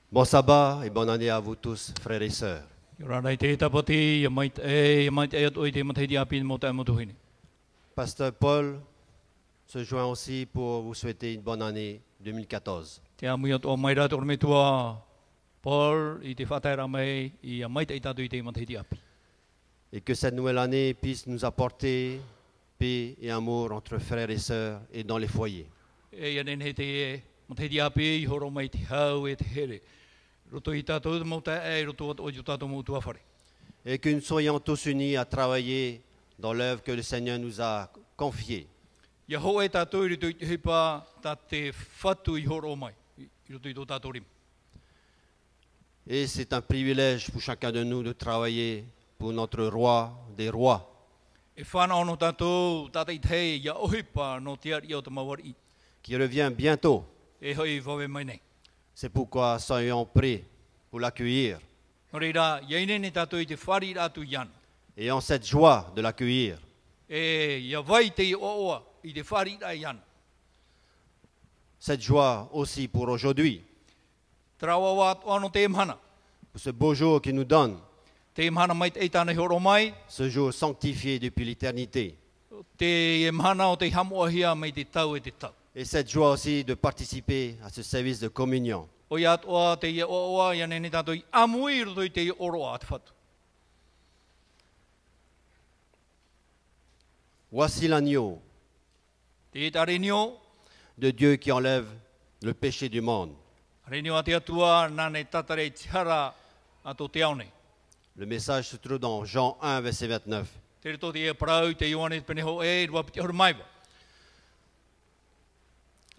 Bon sabbat et bonne année à vous tous, frères et sœurs. Pasteur Paul se joint aussi pour vous souhaiter une bonne année 2014. Et que cette nouvelle année puisse nous apporter paix et amour entre frères et sœurs et dans les foyers. Et que nous soyons tous unis à travailler dans l'œuvre que le Seigneur nous a confiée. Et c'est un privilège pour chacun de nous de travailler pour notre roi des rois. Qui revient bientôt. C'est pourquoi soyons prêts pour l'accueillir. Ayons cette joie de l'accueillir. Cette joie aussi pour aujourd'hui. Pour ce beau jour qu'il nous donne. Ce jour sanctifié depuis l'éternité. Et cette joie aussi de participer à ce service de communion. Voici l'agneau de Dieu qui enlève le péché du monde. Le message se trouve dans Jean 1, verset 29.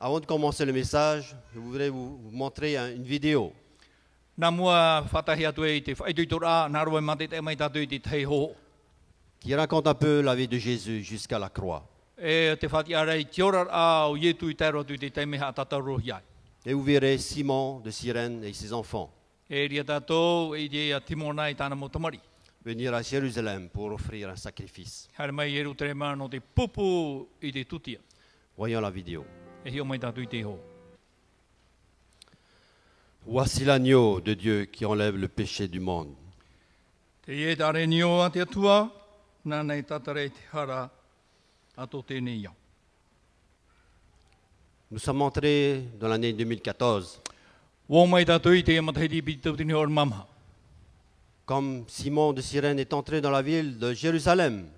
Avant de commencer le message, je voudrais vous montrer une vidéo qui raconte un peu la vie de Jésus jusqu'à la croix. Et vous verrez Simon de Cyrène et ses enfants venir à Jérusalem pour offrir un sacrifice. Voyons la vidéo. Voici l'agneau de Dieu qui enlève le péché du monde. Nous sommes entrés dans l'année 2014. Comme Simon de Cyrène est entré dans la ville de Jérusalem.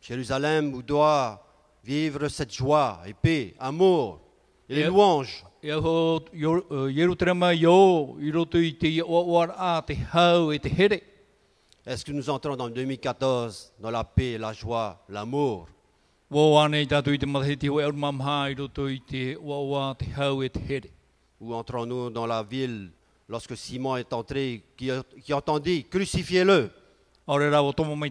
Jérusalem où doit vivre cette joie et paix, amour et les louanges. Est-ce que nous entrons dans 2014 dans la paix, la joie, l'amour? Ou entrons-nous dans la ville lorsque Simon est entré, qui entendit « Crucifiez-le ». Entrons-nous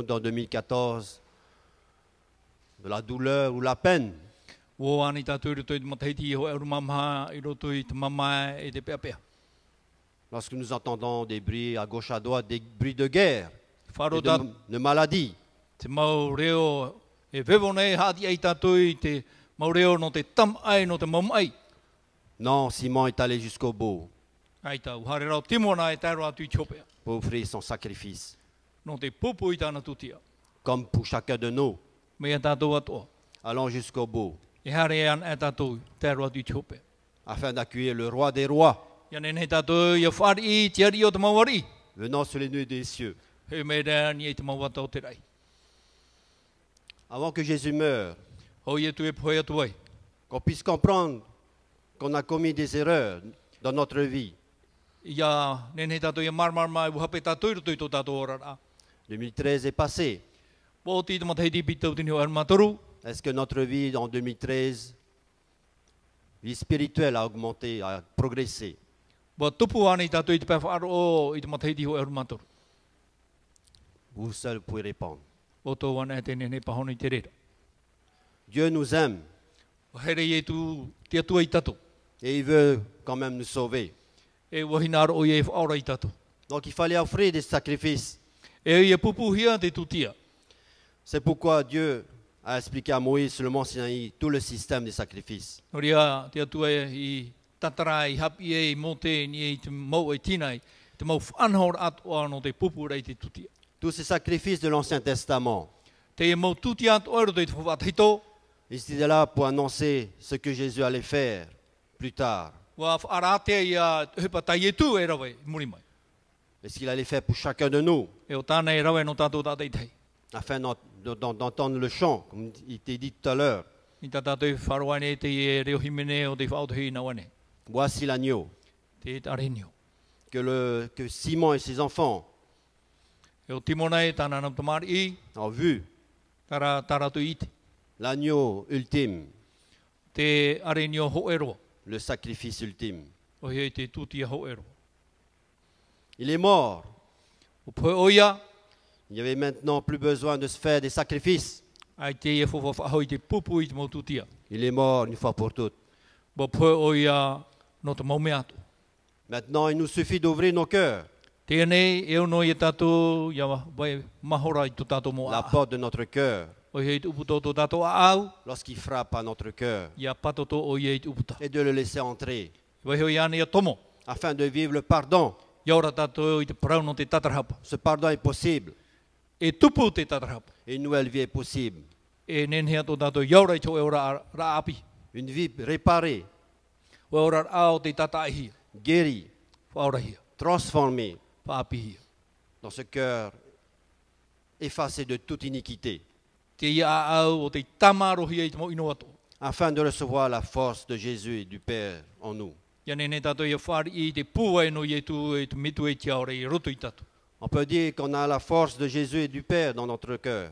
dans 2014 de la douleur ou la peine? Lorsque nous entendons des bruits à gauche à droite, des bruits de guerre, de maladies. Non, Simon est allé jusqu'au bout pour offrir son sacrifice. Comme pour chacun de nous, allons jusqu'au bout afin d'accueillir le roi des rois venant sur les nuées des cieux. Avant que Jésus meure, qu'on puisse comprendre qu'on a commis des erreurs dans notre vie. 2013 est passé. Est-ce que notre vie en 2013, vie spirituelle, a augmenté, a progressé? Vous seul pouvez répondre. Dieu nous aime. Et il veut quand même nous sauver. Donc il fallait offrir des sacrifices. C'est pourquoi Dieu a expliqué à Moïse sur le mont Sinaï tout le système des sacrifices. Noria te atua I tatara I hapi e mo te ni te mau e tinai te mau whanhor atoa no te pupu rei te tutia. Tous ces sacrifices de l'Ancien Testament, Te mau tutia atoa ro te whatahito ils étaient là pour annoncer ce que Jésus allait faire plus tard. wa whaarate ia hepa tai e tu e rawe muri mai. Et ce qu'il allait faire pour chacun de nous, E o tāna e rawe no tātou tātei tei. afin d'entendre le chant, comme il était dit tout à l'heure. I tā tātou wharoane te e reo himene o te whaotahi na wane. Voici l'agneau Te tarenio. que Simon et ses enfants E o timona e tāna na tamari I ont vu, taratu I te. l'agneau ultime, Te arenio ho ero. le sacrifice ultime. O hei te tutia ho ero. Il est mort. O poe oia. Il n'y avait maintenant plus besoin de se faire des sacrifices. Ai te e fo whahoi te pupu I te mau tutia. Il est mort une fois pour toutes. Bo poe oia no te mau mea atu. Maintenant, il nous suffit d'ouvrir nos cœurs, Tēnei e ono I tātou ia vai mahora I tu tātou mo la a. porte de notre cœur, O hei te uputo tō tātou a au. lorsqu'il frappe à notre cœur, Ia patoto o hei te uputa. et de le laisser entrer, Vai hoi ane ia tomo. afin de vivre le pardon. Ia ora tātou I te parau no te tatarahapa. Ce pardon est possible, E tupu te tatarahapa. et une nouvelle vie est possible. E nenhea tō tātou iaura I tō e ora ra api. Une vie réparée, O ora ao te tataihi. guérie, Whaorahia. transformée Whaapihia. dans ce cœur effacé de toute iniquité, Te ia au o te tamarohia I te mo ino ato. afin de recevoir la force de Jésus et du Père en nous. Ia nene tātou ia whaari I te pua e no I tu e te mitu e te aore I roto I tātou. On peut dire qu'on a la force de Jésus et du Père dans notre cœur.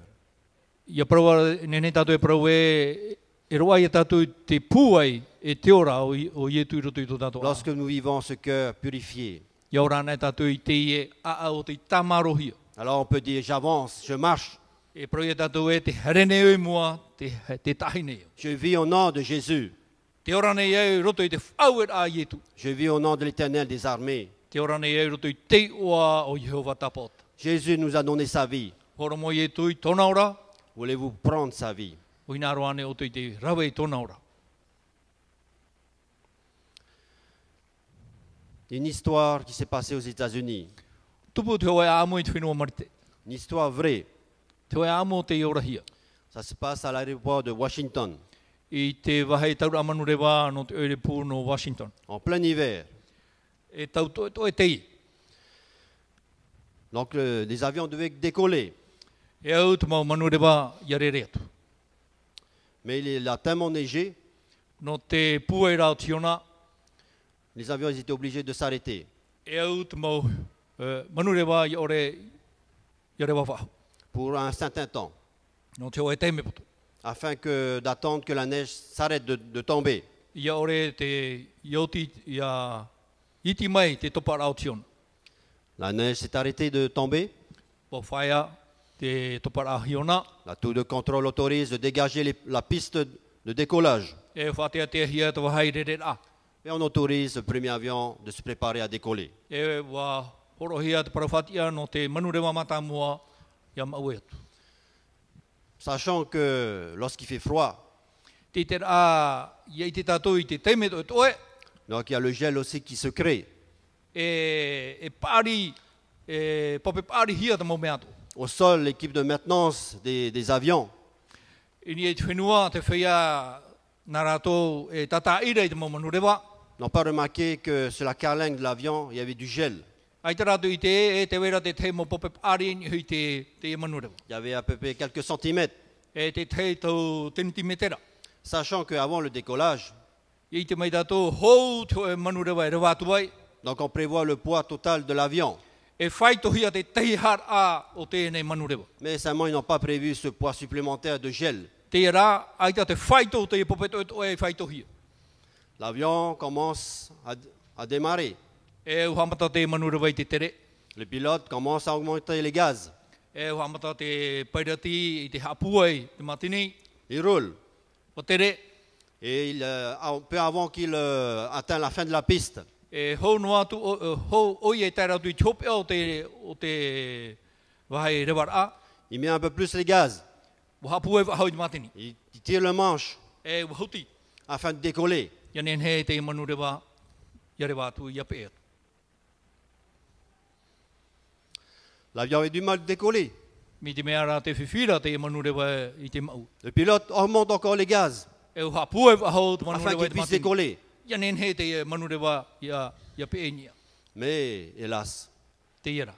Ia praua nene tātou e prau e roa ia tātou te pua e te ora o I tu I roto I tō tātou. Lorsque nous vivons ce cœur purifié, Ia ora nei tātou I te e a o te tamarohia. alors on peut dire j'avance, je marche, E prau ia tātou e te herene oi mua te tahine. je vis au nom de Jésus, Te ora nei e roto I te whauer a Ietu. je vis au nom de l'Éternel des armées. Te ora nei e roto I te oa o Jehova tapot. Jésus nous a donné sa vie. Horo mo Ietu I tōna ora. Voulez-vous prendre sa vie? O ina roane o te rawe I tōna ora. Une histoire qui s'est passée aux États-Unis, Tupu te hoa amo I te whenua marite. une histoire vraie. Te hoa amo te iorahia. Ça se passe à l'aéroport de Washington, I te wahei taura amanu rewa no te Oirepu no Washington. en plein hiver. E tau to e tei. Donc les avions devaient décoller, E au te mau manu rewa ia re reatu. mais il a tellement neigé, No te pua I rao tiona. les avions ils étaient obligés de s'arrêter E au te mau manu rewa ia ore ia rewa whahu. pour un certain temps, No te oe te me putu. afin d'attendre que la neige s'arrête de tomber. Ia ore te ioti ia iti mai te topa rao tiona. La neige s'est arrêtée de tomber. Po whaia te topa rao hiona. La tour de contrôle autorise de dégager la piste de décollage. E whatea te hia te wahai re re a. Et on autorise le premier avion de se préparer à décoller. E wa horohia te parawhatia no te manu rewa mata mua ia maue atu. Sachant que lorsqu'il fait froid, Te te a ia I te tātou I te teime to e toe. donc il y a le gel aussi qui se crée. E pari, pope pari hia te mau mea tu. Au sol, l'équipe de maintenance des avions I ni e te whenua te whia nā rātou e tata ira I te mau manu rewa. n'ont pas remarqué que sur la carlingue de l'avion, il y avait du gel. Ai te rātou I te te wera te te mo pope pari ni hui te manu rewa. Il y avait à peu près quelques centimètres. E te te tau tentimetera. Sachant qu'avant le décollage, I te mai tātou hou te manu rewa e rewa atu ai. donc on prévoit le poids total de l'avion. E whaito hia te teihar a o tēnei manu rewa. Mais seulement ils n'ont pas prévu ce poids supplémentaire de gel. Te rā, aita te whaito te pope to e whaito hia. L'avion commence à démarrer. E uhamata te manu rewa I te tere. Le pilote commence à augmenter les gaz. E uhamata te pairati I te hapua I te matini. Il roule. O tere, Et peu avant qu'il atteint la fin de la piste, e hou no atu, hou oi e taira tu I chope o te wahai rewar a. il met un peu plus les gaz. Wahapu e wahau i matini. Il tire le manche E wahuti. afin de décoller. Ia nen he te manu rewa. Ia rewa tu ia pe. L'avion avait du mal de décoller. Mi te mea rā te whiwhira te manu rewa i te mau. Le pilote augmente encore les gaz E wahapu e wahau te manu afin rewa i qu'il te puisse matini. décoller. Ia nen he te manu rewa ia pe enia. Mais hélas, Te ira.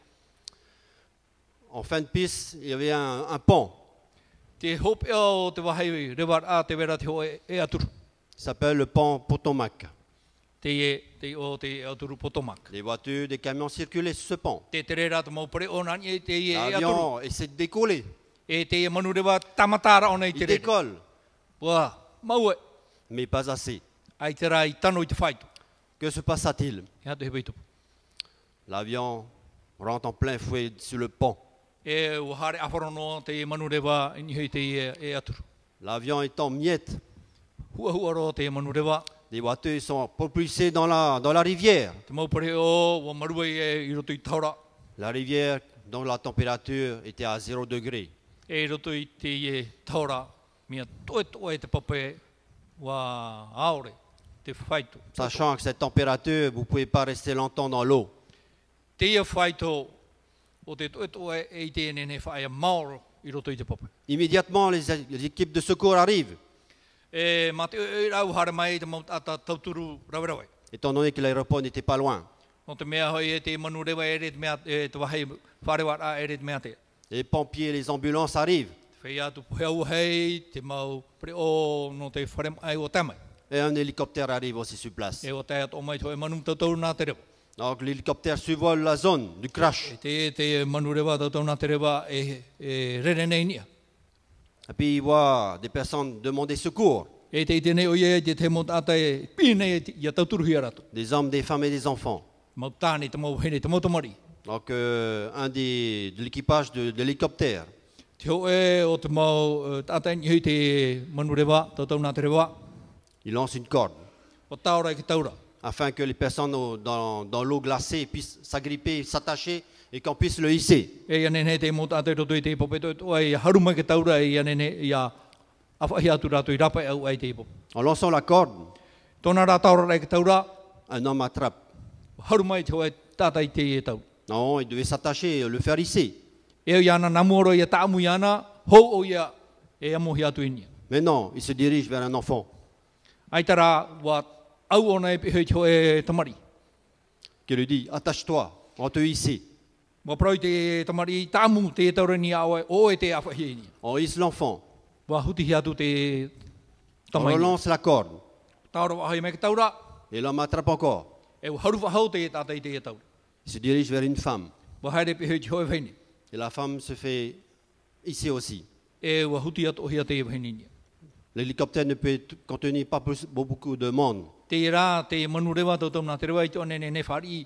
en fin de piste, il y avait un pont. Te hope o te wahai rewa a te wera te hoe e aturu. Il s'appelle le pont Potomac. Te aturu Potomac. Les voitures, des camions circulaient sur ce pont. Te tere rā te mau pare o nani e te e aturu. L'avion essaie de décoller. E te manu rewa tamatara o nei te Il re. décolle, Wā, mau e. mais pas assez. Ai te rā i tano i te whaitu. Que se passa-t-il? Ia te hewe tupu. L'avion rentre en plein fouet sur le pont. E wahare awharono te manu rewa i nihui te e aturu. L'avion est en miettes. Hua hua ro te manu rewa. Les voitures sont propulsées dans la rivière. Te mau pare o wa marua i roto i taura. La rivière dont la température était à 0 degré. E roto i te taura. Mia toe te pape wa aore. Te whaitu. Sachant que cette température, vous ne pouvez pas rester longtemps dans l'eau. Te ia whaito o te toe e te nene whaia maoro i roto i te pape. Immédiatement, les équipes de secours arrivent, E ma te rau hara mai te mau ata tauturu rawerawai. étant donné que l'aéroport n'était pas loin. No te mea hoi e te manu rewa e re te mea te wahai wharewa a e re te mea te. Les pompiers et les ambulances arrivent. Whai atu puheau hei te mau pre o no te whare ai o tamai. Et un hélicoptère arrive aussi sur place. E o te at o mai toi manu tautau nā te rewa. Donc l'hélicoptère survole la zone du crash. E te manu rewa tautau nā te rewa e rere nei nia. Et puis il voit des personnes demander secours. E te ite nei o ie te mo tata e pine ia tauturu hi aratu. Des hommes, des femmes et des enfants. Mau tāne te mau hene te mau tamari. Donc un de l'équipage de l'hélicoptère Te ho e o te mau tata ni hui te manu rewa tautau nā te rewa. il lance une corde O taura ki taura. afin que les personnes dans l'eau glacée puissent s'agripper, s'attacher et qu'on puisse le hisser. E ia nene te mo tata roto i te pope toi e haruma ki taura e ia nene ia awhahi atu rato i rapa au ai te pope. En lançant la corde, Tōna rā taura ki taura, un homme attrape. haruma i te hoa tata i te e tau. Non, il devait s'attacher et le faire hisser. E ia na namuoro ia taamu ia na, hou o ia e amohi atu inia. Mais non, il se dirige vers un enfant Ai tara wa au ona e pihoi te hoe tamari. qui lui dit « Attache-toi, on te hisser ». Wa prau te tamari taamu te taura ni awe o e te awhahi inia. On hisse l'enfant, Wa huti hi atu te on tamai. relance la corde Taura wa hai me ki taura, et l'homme attrape encore. e wa haru wahau te tata i te e taura. Il se dirige vers une femme Wa haere pihoi te hoe whaini. et la femme se fait hisser aussi. E wa huti atu hi ate e whaini inia. L'hélicoptère ne peut contenir pas beaucoup de monde. Te rā te manu rewa tautau nā te rewa i te onene ne whari,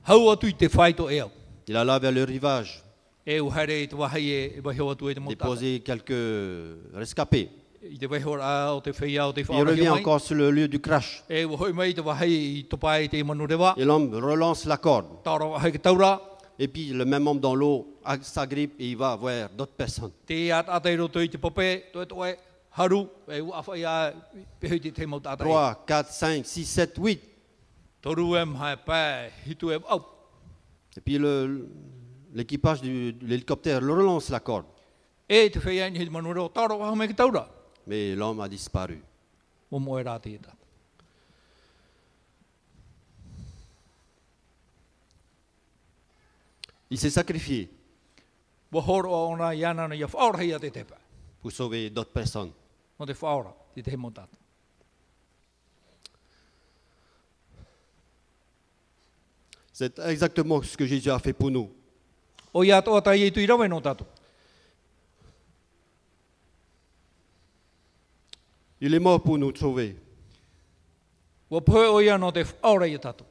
hau atu i te whaito e au. Il alla vers le rivage, E uhaere i te wahai e wahio atu e te motata. déposer quelques rescapés. I te wahio a o te whaia o te Il whaora revient hi mai. encore sur le lieu du crash. E wahoi mai te wahai i topai i te manu rewa. Et l'homme relance la corde. Taura wahai ki taura. Et puis le même homme dans l'eau s'agrippe et il va voir d'autres personnes. Te at atai roto i te pope, toe toe haru, e ua whai a pehoi te te motata. 3, 4, 5, 6, 7, 8. Toru e mhae pē, hitu e au. Et puis l'équipage de l'hélicoptère le relance la corde. E te whaia ni he manu rewa, taura wahai mai ki taura. Mais l'homme a disparu. O moe rā te e tata. Il s'est sacrifié Wa horo o ona i ana na ia whaora hei a te tepa. pour sauver d'autres personnes. No te whaora, te te motata. C'est exactement ce que Jésus a fait pour nous. O ia toa tai e tu i rawe no tatu. Il est mort pour nous sauver. Wa poe o ia no te whaora i tatu.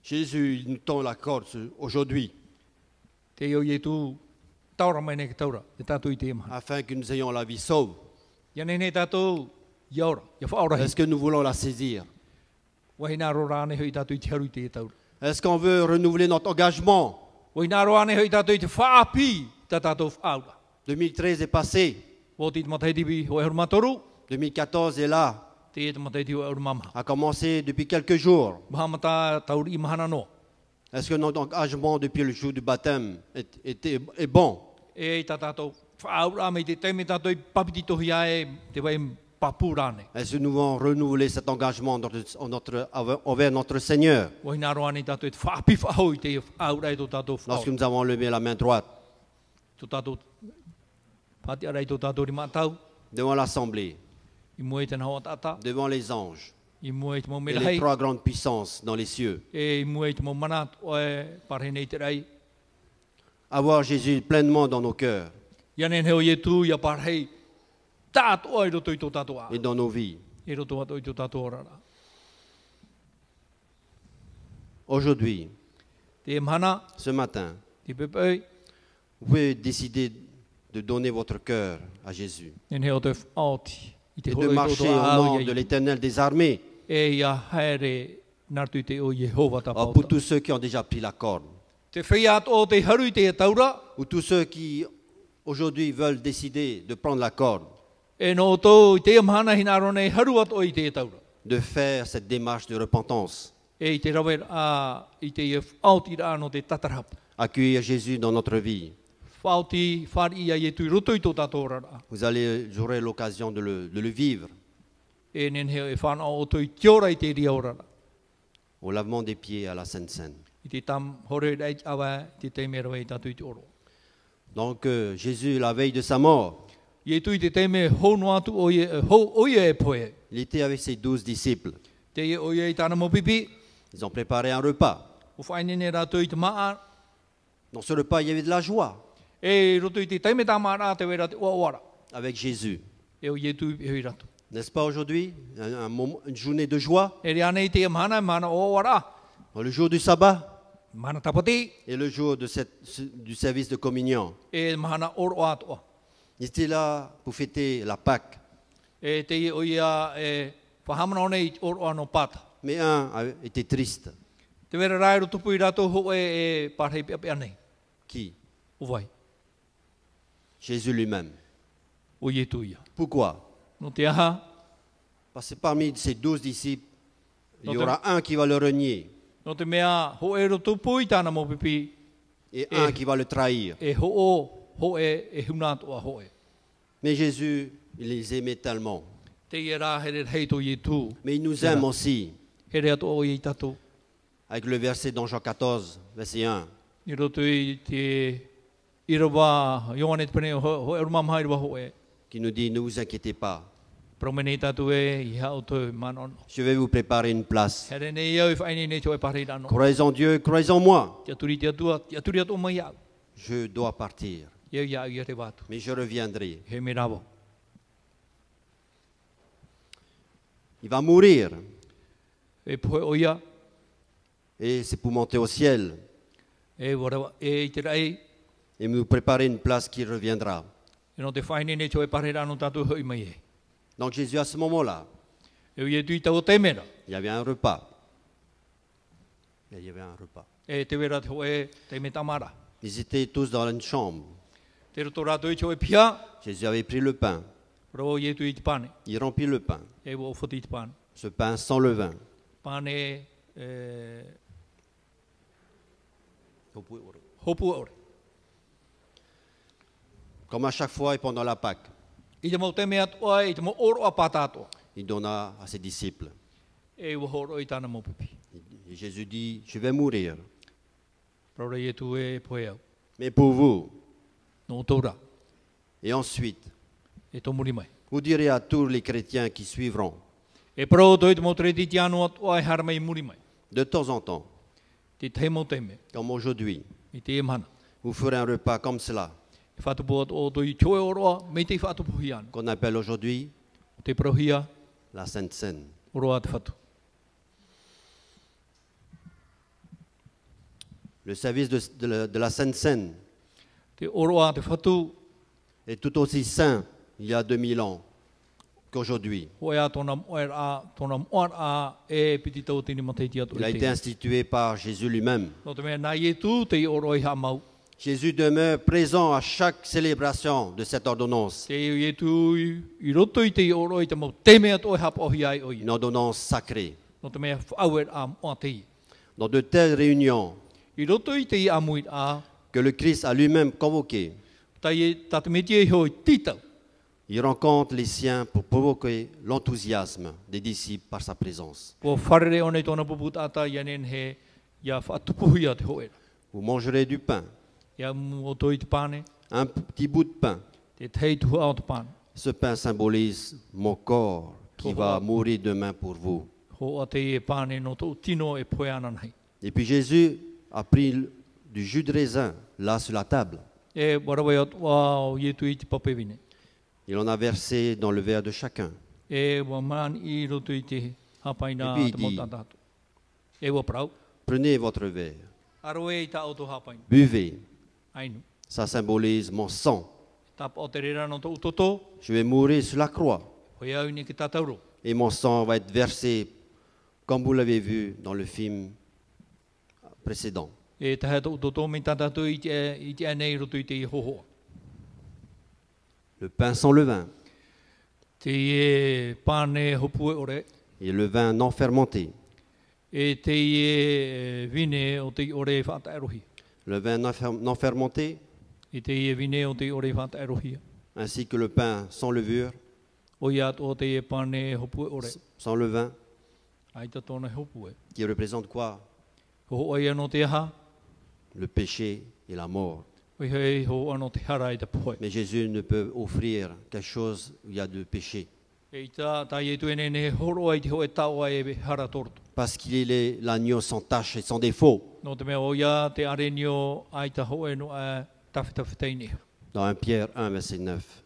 Jésus il nous tend la corde aujourd'hui Te iau i tu taura mai ne ki taura, te tatu i te maha. afin que nous ayons la vie sauve. Ia ne tatu i aura, ia whaora hei. Est-ce que nous voulons la saisir? Wahina ro rāne hoi tatu i te haru i te taura. Est-ce qu'on veut renouveler notre engagement? Wahina ro rāne hoi tatu i te whaapi ta tatu whaura. 2013 est passé. O te matai tiwi o e huru matoru, 2014 est là, te matai tiwi o e huru mamaha. a commencé depuis quelques jours. Mahamata tauri i mahana no. Est-ce que notre engagement depuis le jour du baptême est bon? E i tātou whaaura me te teime tātou i papiti tohi ae te wai papurane. Est-ce que nous devons renouveler cet engagement envers notre Seigneur O hina roa ni tātou i te whaapi whahoi te whaaura i tō tātou lorsque whao. nous avons levé la main droite Tō tātou pati ara i tō tātou ri mātau, devant l'Assemblée, i mua i te nahoa tāta, devant les anges i mua i te mau et mera les hei, trois grandes puissances dans les cieux? e i mua i te mau mana o e parhene i te rei. Avoir Jésus pleinement dans nos cœurs Ia nen heo i e tū, ia parhei, tātou ai roto i tō tātou a. et dans nos vies. E roto ato i tō tātou orara. Aujourd'hui, Te mana, ce matin, te pepei, vous pouvez décider de donner votre cœur à Jésus nen heo te whaoti. I te et hoi de i tō marcher tō au au nom ia de i. l'Éternel des armées. E ia haere nartu i te o Yehova ta Alors, pour pauta. tous ceux qui ont déjà pris la corde, Te whia ato o te haru i te taura, ou tous ceux qui aujourd'hui veulent décider de prendre la corde, e no tō i te amhana hina rone haru ato i te taura. de faire cette démarche de repentance, E i te rawer a i te whaoti ra no te tatarap. accueillir Jésus dans notre vie, Whaoti whari ia i e tui roto i tō tātou rara. j'aurai l'occasion de le vivre E nen heo e whanau o tui tiora i te ria o rara. au lavement des pieds à la Sainte Seine. I te tam hore reit awa te teime rawa i tātou i te oro. Donc Jésus, la veille de sa mort, I e tui te teime hono atu o ie e poe. il était avec ses 12 disciples. Te ie o ie i tāna mo pipi, Ils ont préparé un repas. o whainene rātou i te maa, Dans ce repas, il y avait de la joie e roto i te teime tā maa rā te wera te oawara. avec Jésus. E o ie tui e hui rātou. N'est-ce pas aujourd'hui une journée de joie, E rea nei te mana oawara, le jour du sabbat mana tapati, et le jour du service de communion. e mana oro atoa. Ils étaient là pour fêter la Pâque. E te ie o ia e whahamana o nei oro ano pata. Mais un était triste. Te wera rai ro tupu i rātou ho e parhei pia pia nei. Qui? O vai, Jésus lui-même. o ie tu ia. Pourquoi? No te aha, Parce que parmi ces 12 disciples, il y Donc, aura un qui va le renier no te mea ho e ro tupu i tāna mo pipi, et un qui va le trahir. e ho e huna atoa ho e. Mais Jésus, il les aimait tellement. Te ie rā here hei to ie tu, Mais il nous aime aussi. here atoa o ie tatou. Avec le verset dans Jean 14, verset 1. Ni roto i te irawa, Ioane te pene ho e rumamha irawa ho e. Qui nous dit, ne vous inquiétez pas, Promene tatou e i hao to manon. je vais vous préparer une place. Here nei iau i whaine nei to e parhei rano. Croyez en Dieu, croyez en moi. Te aturi te atua mai au. Je dois partir, Iau iau i te watu. mais je reviendrai. He me rawo. Il va mourir E poe o ia, et c'est pour monter au ciel e warawa, e i te rei, et nous préparer une place qui reviendra. e no te whaine nei to e parhei rano tatou hoi mai e. Donc Jésus, à ce moment-là, E ui e tui tau te mera. il y avait un repas. Il y avait un repas. E te wera te ho e te me tamara. Ils étaient tous dans une chambre. Te roto rātou i to e pia, Jésus avait pris le pain. ro i e tui te pane. Il remplit le pain. E wo foti te pane. Ce pain sans levain. Pane hopu ore. Comme à chaque fois et pendant la Pâque, I te mau te mea toa, i te mau oro a patato. il donna à ses disciples. E wo horo i tāna mo pipi. Et Jésus dit, je vais mourir. Prora i e tu e poe au. Mais pour vous, No taura, et ensuite, e to muri mai. vous direz à tous les chrétiens qui suivront, E pro to i te mau treti te anu atoa e hara mai muri mai. de temps en temps, Te te mau te me, comme aujourd'hui, i te e mana. vous ferez un repas comme cela, E whatupu o to i tioe oroa, me te whatupu hi anu. qu'on appelle aujourd'hui O te prohia, la Sainte Seine. oroa te whatu. Le service de la Sainte Seine Te oroa te whatu, est tout aussi saint il y a 2000 ans qu'aujourd'hui. o ea tona moer a e piti tau tini matei tia tu Il a été institué par Jésus lui-même. No te mea nai e tu te i oro i ha mau. Jésus demeure présent à chaque célébration de cette ordonnance, Te iu e tu I roto I te I oro I te mau te mea toi hapa ohi ai oi. une ordonnance sacrée. No te mea whauer a moa te I. Dans de telles réunions I roto I te I amuit a, que le Christ a lui-même convoquées, tai e tate me tie hoi titau. il rencontre les siens pour provoquer l'enthousiasme des disciples par sa présence. Ko wharere one tōna puput ata ianen he ia whaatupuhi a te hoera. Vous mangerez du pain, Ia mo toi te pane, un petit bout de pain. te tei tuhu au te pane. Ce pain symbolise mon corps qui va mourir demain pour vous. Ho a te e pane no tō tino e poe ana nei. Et puis Jésus a pris du jus de raisin là sur la table. E warawai atu wao ie tu I te papewine. Il en a versé dans le verre de chacun. E wa man I roto I te hapaina E puis te il dit, motatato. E wa prau. Prenez votre verre, Aroe I ta auto hapaina. buvez. Ainu. Ça symbolise mon sang. Tapa o te rera no tō utoto. Je vais mourir sur la croix. Hoi au ni ki tatauro. Et mon sang va être versé, comme vous l'avez vu dans le film précédent. E tahe tō utoto me tatato I te anei roto I te I hoho. Le pain sans levain Te e pane hopue ore. et le vin non fermenté. E te e vine o te ore whata erohi. Le vin non fermenté, E te e vine o te ore whata erohi. ainsi que le pain sans levure, O iat o te e pane hopue ore. sans levain, Ai ta tōna hopue. qui représente quoi? Ho ai anō te aha. Le péché et la mort. Oi hei ho anō te hara I te poe. Mais Jésus ne peut offrir quelque chose où il y a de péché. E I tā tai e tuene ne horo ai te ho e tau ai e hara torto. Parce qu'il est l'agneau sans tache et sans défaut. No te mea o ia te arenio ai ta ho e no a tawhitawhitaini. Dans 1 Pierre 1, verset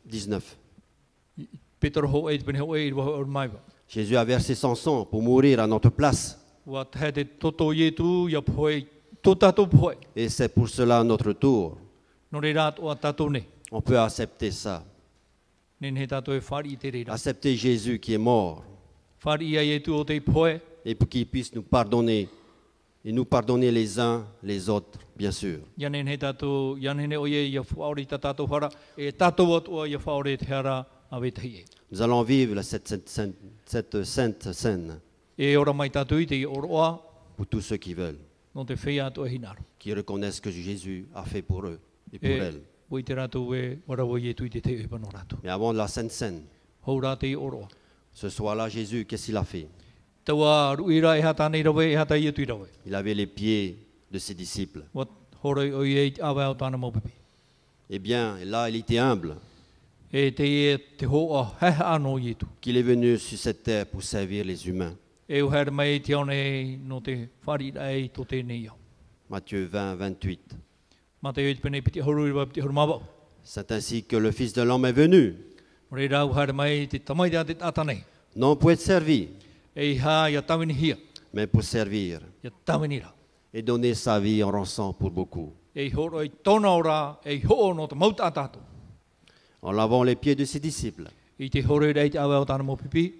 19. Petero ho e te pene ho e I waho o maiwa. Jésus a versé son sang pour mourir à notre place. Wa te te toto i tu ia poe. Tō tato poe. Et c'est pour cela notre tour. No re rāt o a tato ne. On peut accepter ça. Nen he tato e whari I te reira. Accepter Jésus qui est mort Whari ia e tu o te poe. et pour qu'il puisse nous pardonner. Et nous pardonner les uns les autres, bien sûr. Ianen he tato, ianen he o ie ia whaori ta tato hara. E tato atu o ia whaori te hara a wetahi e. Nous allons vivre cette sainte scène E ora mai tato I te I oroa. pour tous ceux qui veulent, No te whea atu e hinaro. qui reconnaissent que Jésus a fait pour eux et pour E elles. oi te rato e warawa I e tu I te te uipano rato. Mais avant la sainte scène, Hou rā te I oroa. ce soir-là, Jésus, qu'est-ce qu'il a fait? Tawa ruira e hata nei rawe, e hata I e tui rawe. Il avait les pieds de ses disciples. Wat horoi o I e awa au tāna maupipi. Eh bien, là, il était humble, E te e te ho a heha anō I e tu. qu'il est venu sur cette terre pour servir les humains. E uhera mai te one no te whari ai to tēnei au. Matthieu 20, 28. Ma te oit pene piti horui wa piti horumawau. C'est ainsi que le Fils de l'homme est venu, O re rā uhera mai te tamai te atanei. non pour être servi, E I hā ia tawini hia, mais pour servir ia tawini ra. et donner sa vie en rançon pour beaucoup. E I horoi tōna o rā, e I ho'o no te mauta atato. En lavant les pieds de ses disciples, I te horoi rei te awa au tāna maupipi.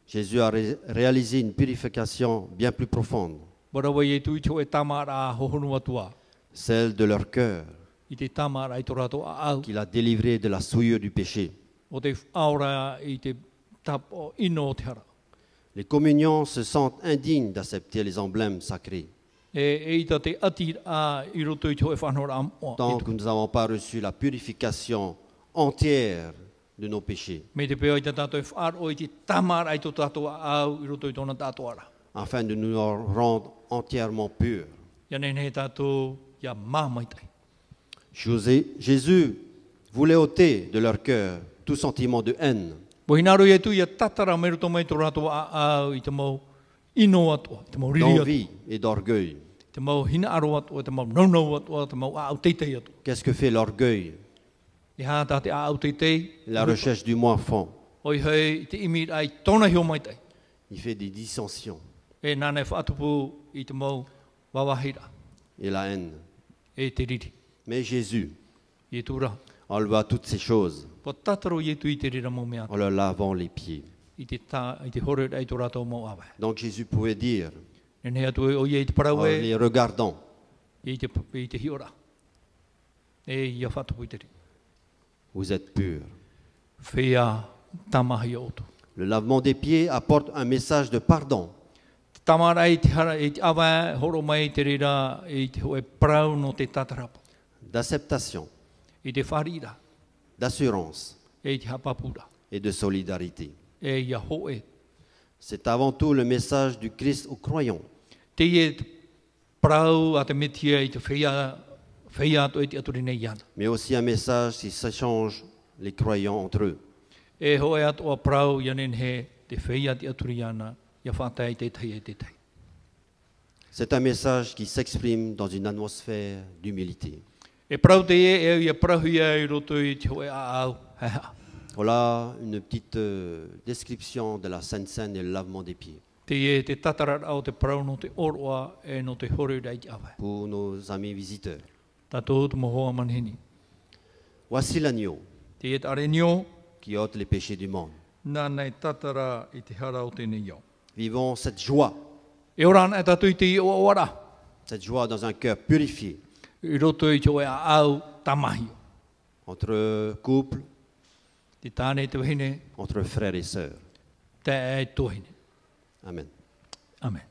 Jésus a réalisé une purification bien plus profonde, Warawa I e tui tō e tama rā hohonu atua. celle de leur cœur, I te tama rā I tō rato a au. qu'il a délivré de la souillure du péché. O te aura I te tapo ino o te hara. Les communions se sentent indignes d'accepter les emblèmes sacrés, E I ta te ati a I roto I tō e whanora am o. tant que nous n'avons pas reçu la purification entière de nos péchés, Me te peo I te tato e wharo I te tamara I tō tato a au I roto I tōna tato ara. afin de nous rendre entièrement purs. Ia nen he tato ia mamaitai. Jésus voulait ôter de leur cœur tout sentiment de haine, Bohinaro I tu ia tatara me roto mai tō rato a au I te mau ino atua, I te mau riri atua, d'envie et d'orgueil. I te mau hina aro atua, I te mau naunau atua, I te mau a au teitei atua. Qu'est-ce que fait l'orgueil? I hā tā te a au teitei, La recherche du moi fond. oi hei I te imi ai tōna hio mai tai. Il fait des dissensions E nāne whaatupu I te mau wawahira, et la haine. e te riri, Mais Jésus I tūra. enleva toutes ces choses Po tataro I tu I te rira mau mea, en leur lavant les pieds. I te hore ai tō rato mau awa. Donc Jésus pouvait dire, Nen hea tu o I te en parawe, les regardant, I te hiora. E ia whatapuiteri. Vous êtes purs. Whia tamahi oto. Le lavement des pieds apporte un message de pardon. Tamara i te hara i te awa horo mai te rira i te hoe prau no te tatarapa. D'acceptation, I te wharira d'assurance e i te hapapura. et de solidarité. E ia hoe. C'est avant tout le message du Christ aux croyants. Te e prau a te metia i te whia ato i te aturine i ana. Mais aussi un message qui s'échange les croyants entre eux. E hoe ato a prau i anen he te whia te aturi ana ia whatai te tai e te tai. C'est un message qui s'exprime dans une atmosphère d'humilité. E prau te e ia prahuia i roto i te hoe a au. Voilà une petite description de la Sainte Seine et le lavement des pieds. Te e te tatarat au te prau no te oroa e no te hore rei te awa. Pour nos amis visiteurs. Tato te mohoa manhini. Voici l'agneau Te e te arenio, qui ôte les péchés du monde. nā nei tatara i te hara o tēnei iau. Vivons cette joie, E ora ana e tatu i te i o ora. cette joie dans un cœur purifié I roto i te oe a au tamahi. entre couples, Te tāne te wahine, entre frères et sœurs. te e tohine. Amen. Amen.